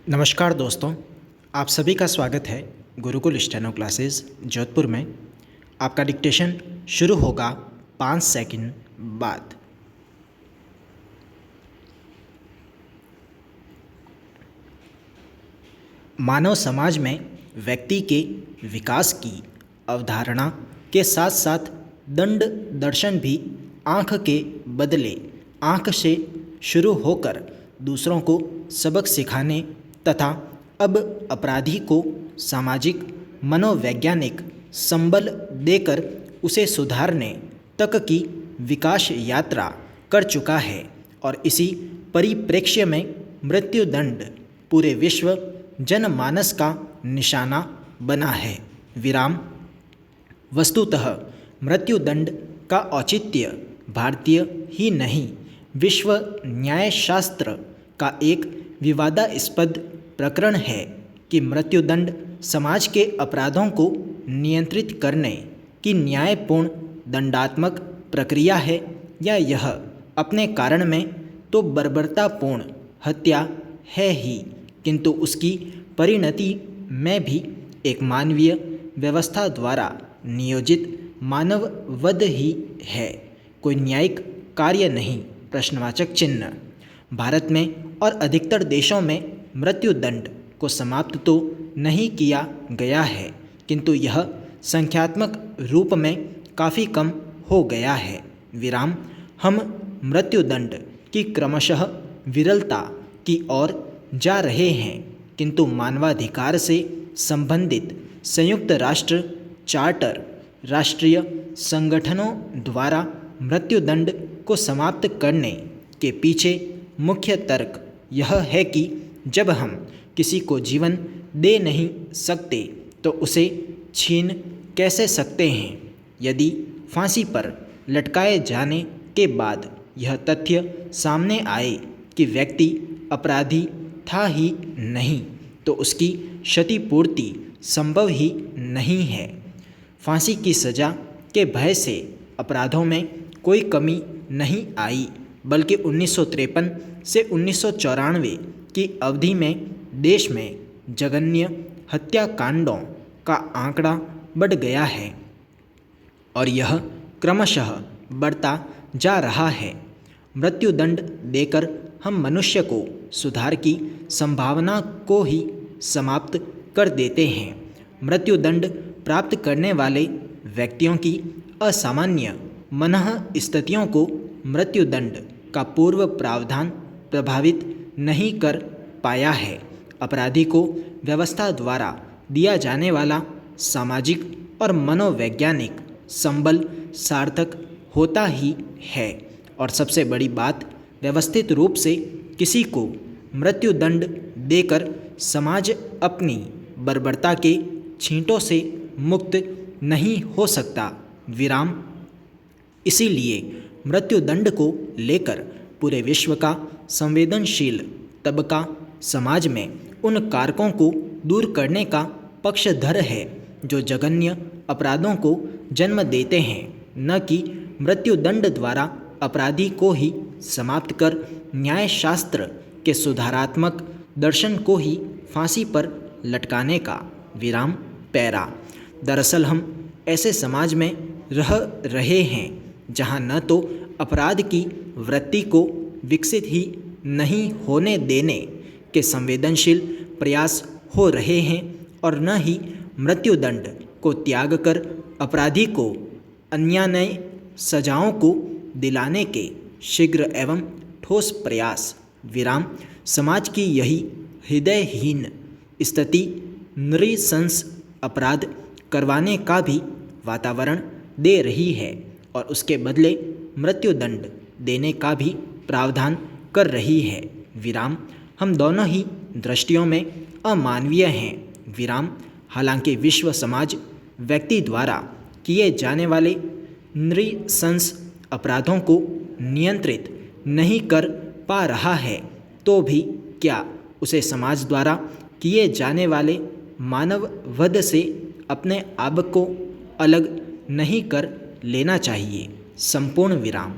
नमस्कार दोस्तों, आप सभी का स्वागत है गुरुकुल स्टेनो क्लासेस जोधपुर में। आपका डिक्टेशन शुरू होगा 5 सेकंड बाद। मानव समाज में व्यक्ति के विकास की अवधारणा के साथ साथ दंड दर्शन भी आँख के बदले आँख से शुरू होकर दूसरों को सबक सिखाने तथा अब अपराधी को सामाजिक मनोवैज्ञानिक संबल देकर उसे सुधारने तक की विकास यात्रा कर चुका है। और इसी परिप्रेक्ष्य में मृत्युदंड पूरे विश्व जनमानस का निशाना बना है। विराम। वस्तुतः मृत्युदंड का औचित्य भारतीय ही नहीं, विश्व न्यायशास्त्र का एक विवादास्पद प्रकरण है कि मृत्युदंड समाज के अपराधों को नियंत्रित करने की न्यायपूर्ण दंडात्मक प्रक्रिया है या यह अपने कारण में तो बर्बरतापूर्ण हत्या है ही, किंतु उसकी परिणति में भी एक मानवीय व्यवस्था द्वारा नियोजित मानव वध ही है, कोई न्यायिक कार्य नहीं। प्रश्नवाचक चिन्ह। भारत में और अधिकतर देशों में मृत्युदंड को समाप्त तो नहीं किया गया है, किंतु यह संख्यात्मक रूप में काफ़ी कम हो गया है। विराम। हम मृत्युदंड की क्रमशः विरलता की ओर जा रहे हैं, किंतु मानवाधिकार से संबंधित संयुक्त राष्ट्र चार्टर राष्ट्रीय संगठनों द्वारा मृत्युदंड को समाप्त करने के पीछे मुख्य तर्क यह है कि जब हम किसी को जीवन दे नहीं सकते तो उसे छीन कैसे सकते हैं। यदि फांसी पर लटकाए जाने के बाद यह तथ्य सामने आए कि व्यक्ति अपराधी था ही नहीं, तो उसकी क्षतिपूर्ति संभव ही नहीं है। फांसी की सज़ा के भय से अपराधों में कोई कमी नहीं आई, बल्कि 1953 से 1994 की अवधि में देश में जघन्य हत्याकांडों का आंकड़ा बढ़ गया है और यह क्रमशः बढ़ता जा रहा है। मृत्युदंड देकर हम मनुष्य को सुधार की संभावना को ही समाप्त कर देते हैं। मृत्युदंड प्राप्त करने वाले व्यक्तियों की असामान्य मनःस्थितियों को मृत्युदंड का पूर्व प्रावधान प्रभावित नहीं कर पाया है। अपराधी को व्यवस्था द्वारा दिया जाने वाला सामाजिक और मनोवैज्ञानिक संबल सार्थक होता ही है। और सबसे बड़ी बात, व्यवस्थित रूप से किसी को मृत्युदंड देकर समाज अपनी बर्बरता के छींटों से मुक्त नहीं हो सकता। विराम। इसीलिए मृत्युदंड को लेकर पूरे विश्व का संवेदनशील तबका समाज में उन कारकों को दूर करने का पक्षधर है जो जघन्य अपराधों को जन्म देते हैं, न कि मृत्युदंड द्वारा अपराधी को ही समाप्त कर न्यायशास्त्र के सुधारात्मक दर्शन को ही फांसी पर लटकाने का। विराम। पैरा। दरअसल हम ऐसे समाज में रह रहे हैं जहां न तो अपराध की वृत्ति को विकसित ही नहीं होने देने के संवेदनशील प्रयास हो रहे हैं और न ही मृत्युदंड को त्याग कर अपराधी को अन्यान्य सजाओं को दिलाने के शीघ्र एवं ठोस प्रयास। विराम। समाज की यही हृदयहीन स्थिति नृशंस अपराध करवाने का भी वातावरण दे रही है और उसके बदले मृत्युदंड देने का भी प्रावधान कर रही है। विराम। हम दोनों ही दृष्टियों में अमानवीय हैं। विराम। हालांकि विश्व समाज व्यक्ति द्वारा किए जाने वाले नृशंस अपराधों को नियंत्रित नहीं कर पा रहा है, तो भी क्या उसे समाज द्वारा किए जाने वाले मानव वध से अपने आप को अलग नहीं कर लेना चाहिए। संपूर्ण विराम।